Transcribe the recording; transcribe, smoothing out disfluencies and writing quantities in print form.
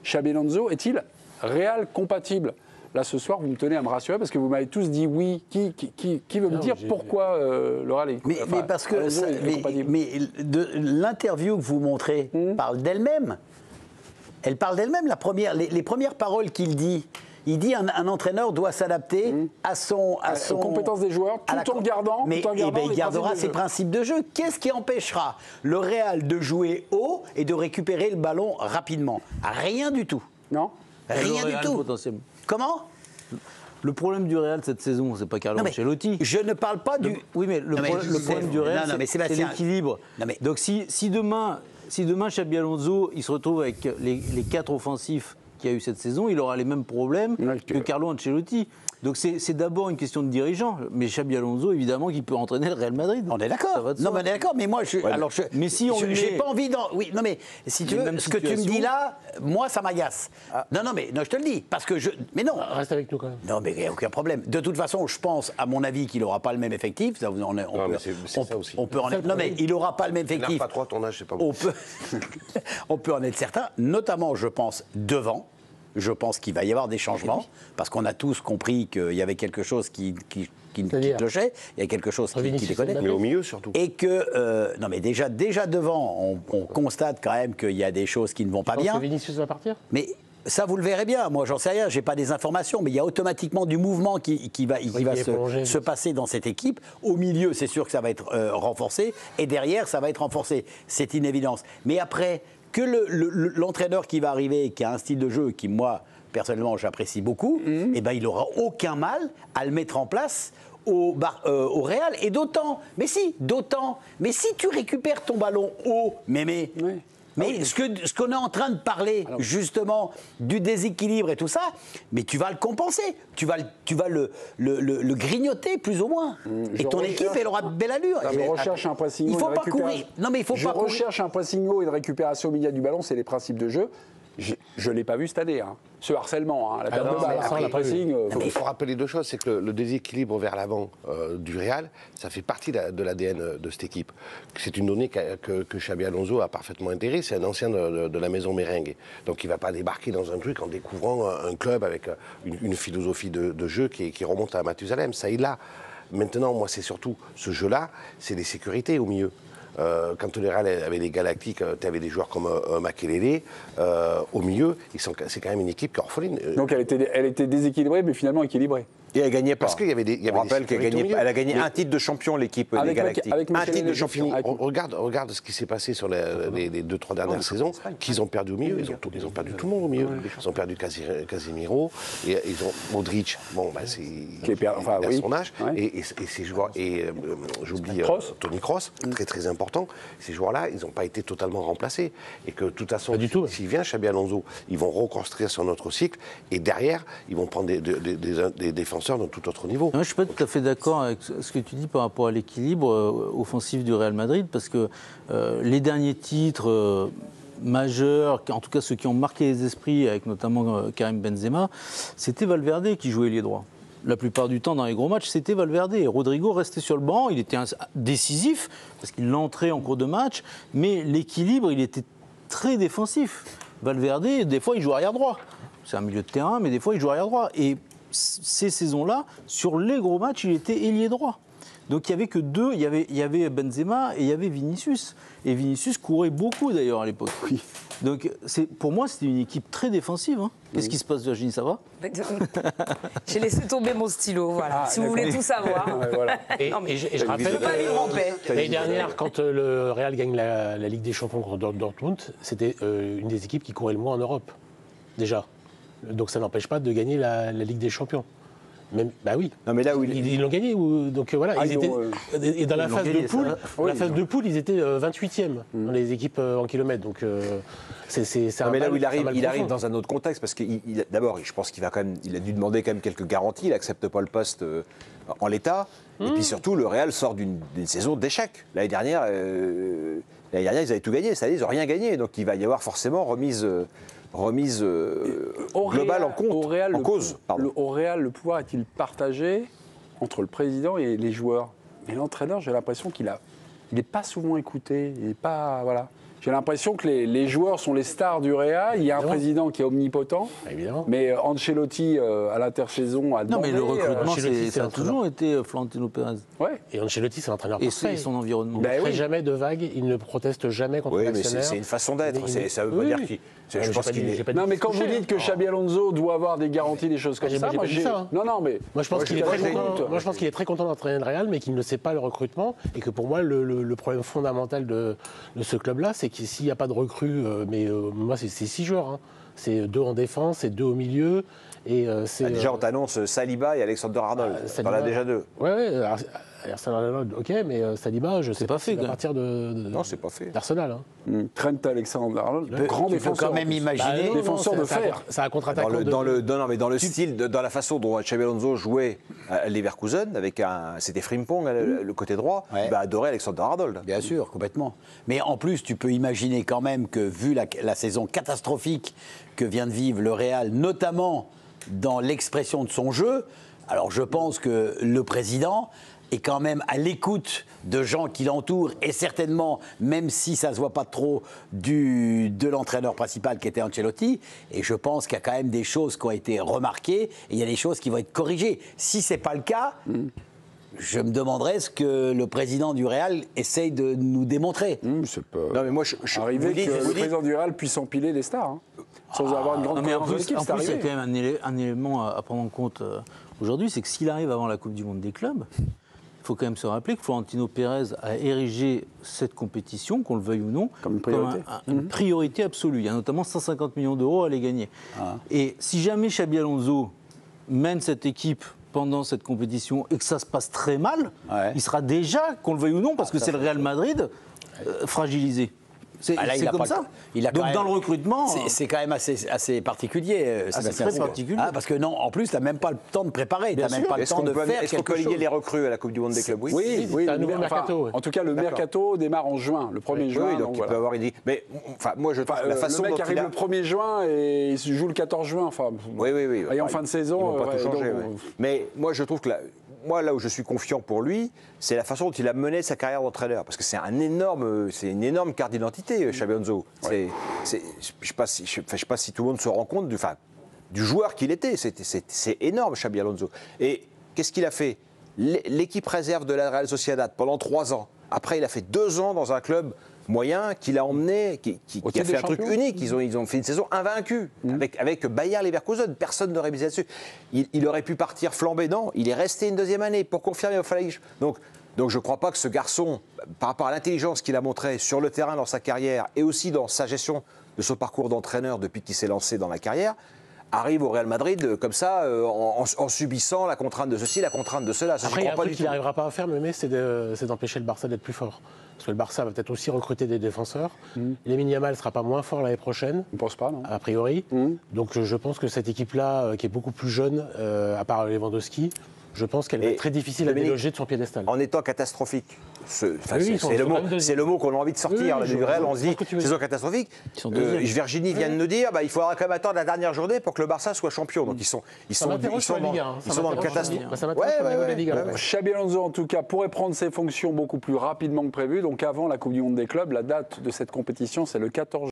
Xabi Alonso est-il Real compatible? Là, ce soir, vous me tenez à me rassurer parce que vous m'avez tous dit oui. Qui veut me dire pourquoi le Real est compatible? Mais parce que l'interview que vous montrez parle d'elle-même. Elle parle d'elle-même. Les premières paroles qu'il dit. Il dit un entraîneur doit s'adapter à son compétence des joueurs, tout en regardant. Mais il gardera ses principes de jeu. Qu'est-ce qui empêchera le Real de jouer haut et de récupérer le ballon rapidement? Rien du tout. Non. Rien du tout. Comment? Le problème du Real cette saison, c'est pas Carlo Ancelotti. Je ne parle pas du. Oui, mais le problème du Real, c'est l'équilibre. Donc si demain Xabi Alonso, il se retrouve avec les 4 offensifs qu'il y a eu cette saison, il aura les mêmes problèmes que Carlo Ancelotti. Donc c'est d'abord une question de dirigeant. Mais Xabi Alonso, évidemment, qui peut entraîner le Real Madrid. On est d'accord. Non, mais on est d'accord. Mais moi, mais si on j'ai pas envie d'en. Oui, non, mais si tu veux, ce que tu me dis là, moi, ça m'agace. Non, je te le dis, parce que Mais non. Reste avec nous quand même. Non, mais il n'y a aucun problème. De toute façon, je pense, à mon avis, qu'il n'aura pas le même effectif. C'est ça aussi. On peut en être. Non, mais il n'aura pas le même effectif. Pas trop ton âge, c'est pas bon. On peut en être certain, notamment, je pense, devant. Je pense qu'il va y avoir des changements, parce qu'on a tous compris qu'il y avait quelque chose qui clochait, il y a quelque chose qui déconnait. Mais au milieu surtout. Et que, non mais déjà devant, on constate quand même qu'il y a des choses qui ne vont pas bien. Que Vinicius va partir? Mais ça, vous le verrez bien. Moi, j'en sais rien, j'ai pas des informations, mais il y a automatiquement du mouvement qui va se passer dans cette équipe. Au milieu, c'est sûr que ça va être renforcé, et derrière, ça va être renforcé. C'est une évidence. Mais après, que l'entraîneur qui va arriver, qui a un style de jeu qui, moi, personnellement, j'apprécie beaucoup, eh ben, il n'aura aucun mal à le mettre en place au Real. Et d'autant, mais si tu récupères ton ballon haut, Mémé, mais ce qu'on est en train de parler, justement, du déséquilibre et tout ça, mais tu vas le compenser. Tu vas le grignoter, plus ou moins. Et ton équipe, elle aura de belle allure. Je recherche un pressing haut. Il ne faut pas courir. Non, mais il faut pas courir. Je recherche un pressing haut et une récupération au milieu du ballon, c'est les principes de jeu. Je ne l'ai pas vu cette année, ce harcèlement, la perte de balle, le pressing. Il faut rappeler 2 choses, c'est que le déséquilibre vers l'avant du Real, ça fait partie de l'ADN de cette équipe. C'est une donnée que Xabi Alonso a parfaitement intégrée, c'est un ancien de la maison merengue. Donc il ne va pas débarquer dans un truc en découvrant un club avec une philosophie de jeu qui remonte à Mathusalem, ça il l'a. Maintenant, moi c'est surtout ce jeu-là, c'est les sécurités au milieu. Quand le Real avait les Galactiques, tu avais des joueurs comme Makelele au milieu. C'est quand même une équipe qui est orpheline. Donc elle était déséquilibrée, mais finalement équilibrée. Et elle gagnait pas. Parce qu'il y avait des. On rappelle qu'elle a gagné un titre de champion, l'équipe des Galactiques. Un titre de champion. Regarde ce qui s'est passé sur les 2-3 dernières saisons, qu'ils ont perdu au milieu. Ils ont perdu tout le monde au milieu. Ils ont perdu Casemiro, et ils ont Modric. Bon, il a son âge. Et ces joueurs. Et j'oublie Toni Kroos, très très important. Ces joueurs-là, ils n'ont pas été totalement remplacés. Et que de toute façon, s'il vient Xabi Alonso, ils vont reconstruire sur notre cycle. Et derrière, ils vont prendre des défenseurs de tout autre niveau. Non, je ne suis pas tout à fait d'accord avec ce que tu dis par rapport à l'équilibre offensif du Real Madrid, parce que les derniers titres majeurs, en tout cas ceux qui ont marqué les esprits, avec notamment Karim Benzema, c'était Valverde qui jouait ailier droit. La plupart du temps, dans les gros matchs, c'était Valverde. Et Rodrigo restait sur le banc, il était décisif, parce qu'il l'entrait en cours de match, mais l'équilibre, il était très défensif. Valverde, des fois, il joue arrière droit. C'est un milieu de terrain, mais des fois, il joue arrière droit. Et ces saisons-là, sur les gros matchs, il était ailier droit. Donc il n'y avait que 2, il y avait Benzema et il y avait Vinicius. Et Vinicius courait beaucoup d'ailleurs à l'époque. Oui. Donc pour moi, c'était une équipe très défensive. Qu'est-ce qui se passe, Virginie, ça va? J'ai laissé tomber mon stylo, voilà. Si vous voulez tout savoir. Et je rappelle, l'année dernière, quand le Real gagne la Ligue des Champions contre Dortmund, c'était une des équipes qui courait le moins en Europe, déjà. Donc ça n'empêche pas de gagner la Ligue des Champions. Même, bah oui. Non, mais là où ils l'ont gagné. Donc voilà, et dans la phase de poule, ils étaient 28e dans les équipes en kilomètres. Donc c'est un. Mais là où il arrive dans un autre contexte, parce que d'abord, je pense qu'il il a dû demander quand même quelques garanties. Il n'accepte pas le poste en l'état. Et puis surtout, le Real sort d'une saison d'échecs. L'année dernière, ils avaient tout gagné. C'est-à-dire, ils n'ont rien gagné. Donc il va y avoir forcément remise globale en cause. Au Real, le pouvoir est-il partagé entre le président et les joueurs? Mais l'entraîneur, j'ai l'impression qu'il n'est pas souvent écouté. Il n'est pas, voilà. J'ai l'impression que les joueurs sont les stars du Real. Il y a un président qui est omnipotent. Évidemment. Mais Ancelotti, à l'intersaison, a demandé... Non, mais le recrutement, ça a un toujours été Florentino Pérez. Ouais. Et Ancelotti, c'est l'entraîneur Et parfait. son environnement. Il ne Ben crée oui. jamais de vagues, il ne proteste jamais contre Oui, mais l'actionnaire. c'est une façon d'être. Ça veut pas Oui, dire oui. qu'il. Ouais, Je pense qu'il est. Non, mais quand vous dites que Xabi Alonso doit avoir des garanties, des choses comme j'ai ça, pas moi dit j'ai... ça, hein. Non, mais... Moi, je pense qu'il est moi, très j'ai content. doute. Moi, je pense qu'il est très content d'entraîner le Real, mais qu'il ne sait pas le recrutement, et que pour moi, le problème fondamental de ce club-là, c'est que s'il n'y a pas de recrues, moi, c'est 6 joueurs. Hein. C'est 2 en défense, c'est 2 au milieu, et c'est. Déjà, on t'annonce Saliba et Alexander Arnold. T'en as déjà 2. Ouais. Arsenal, ok, mais Saliba, je sais pas pas fait, s'il va quoi. partir Non, c'est pas fait. d'Arsenal. Hein. Trent Alexander-Arnold, grand Tu peux défenseur. quand même imaginer... non, défenseur de ça a- fer. Ça a contre-attaquant. Dans le style, dans la façon dont Xabi Alonso jouait à Leverkusen, c'était Frimpong, le côté droit, Ouais. il va adorer Alexander Arnold. Bien sûr, complètement. Mais en plus, tu peux imaginer quand même que, vu la saison catastrophique que vient de vivre le Real, notamment dans l'expression de son jeu, alors je pense que le président est quand même à l'écoute de gens qui l'entourent et certainement, même si ça ne se voit pas trop, de l'entraîneur principal qui était Ancelotti. Et je pense qu'il y a quand même des choses qui ont été remarquées et il y a des choses qui vont être corrigées. Si ce n'est pas le cas... Je me demanderais ce que le président du Real essaye de nous démontrer. C'est pas... Non, mais moi, je Arrivé vous dis- que vous le dis- président du Real puisse empiler les stars, hein, sans avoir une grande Non, mais en cohérence de plus, l'équipe, en c'est plus, il y a arrivé. quand même un élément à prendre en compte aujourd'hui, c'est que s'il arrive avant la Coupe du Monde des clubs, il faut quand même se rappeler que Florentino Pérez a érigé cette compétition, qu'on le veuille ou non, Comme une priorité. une priorité absolue. Il y a notamment 150 millions d'euros à les gagner. Et si jamais Xabi Alonso mène cette équipe pendant cette compétition et que ça se passe très mal, Ouais. il sera déjà, qu'on le veuille ou non, parce que c'est le Real Madrid, fragilisé. C'est Ah, là, il c'est a comme pas- ça. il a quand Donc même- dans le recrutement... C'est quand même assez particulier, Sébastien. très particulier. Ah, parce que non, en plus, tu n'as même pas le temps de préparer, tu n'as même pas le Est-ce temps qu'on de peut faire est-ce qu'on quelque peut lier chose. les recrues à la Coupe du Monde des clubs? Oui, c'est un le nouveau mercato, ouais. En tout cas, le mercato démarre en juin, le 1er juin. Oui, donc il voilà. peut avoir une idée. Mais enfin, moi, je trouve Enfin, que la façon le mec dont arrive il a... le 1er juin et il se joue le 14 juin. Enfin, Oui. Et en Enfin, fin de ils saison, vont pas tout ouais, changer. donc, Ouais. Mais moi, je trouve que là où je suis confiant pour lui, c'est la façon dont il a mené sa carrière d'entraîneur. Parce que c'est une énorme carte d'identité, Xabi Alonso. Je ne sais pas si tout le monde se rend compte du joueur qu'il était. C'est énorme, Xabi Alonso. Et qu'est-ce qu'il a fait? L'équipe réserve de la Real Sociedad pendant 3 ans. Après, il a fait 2 ans dans un club moyen qu'il a emmené, qui a titre fait des un truc champions. unique. Ils ont fait une saison invaincue avec Bayer Leverkusen. Personne n'aurait misé là-dessus. Il aurait pu partir flamber. Non, il est resté une 2e année pour confirmer au Falaïch. Donc je ne crois pas que ce garçon, par rapport à l'intelligence qu'il a montrée sur le terrain dans sa carrière et aussi dans sa gestion de son parcours d'entraîneur depuis qu'il s'est lancé dans la carrière, arrive au Real Madrid comme ça, en subissant la contrainte de ceci, la contrainte de cela. Ça, Après, j'y il y a un crois pas truc du qu'il tout. n'arrivera pas à faire, mais c'est d'empêcher le Barça d'être plus fort. Parce que le Barça va peut-être aussi recruter des défenseurs. Lamine Yamal ne sera pas moins fort l'année prochaine, on ne pense pas, non? a priori. Donc je pense que cette équipe-là, qui est beaucoup plus jeune, à part Lewandowski, je pense qu'elle va Et être très difficile à Dominique, déloger de son piédestal. En étant catastrophique. Oui, ils sont même deuxième. C'est le mot qu'on a envie de sortir Oui, du Real. On se dit, je vois ce que tu veux saison dire. catastrophique. Ils sont deuxièmes. Virginie vient de nous dire, il faudra quand même attendre la dernière journée pour que le Barça soit champion. Donc ils sont m'interroge sur la dans, Ligue 1, ils sont dans le catastrophe. Ça m'intéresse sur la Ligue 1. Ligue 1. Xabi Alonso, en tout cas, pourrait prendre ses fonctions beaucoup plus rapidement que prévu. Donc avant la Coupe du Monde des clubs, la date de cette compétition, c'est le 14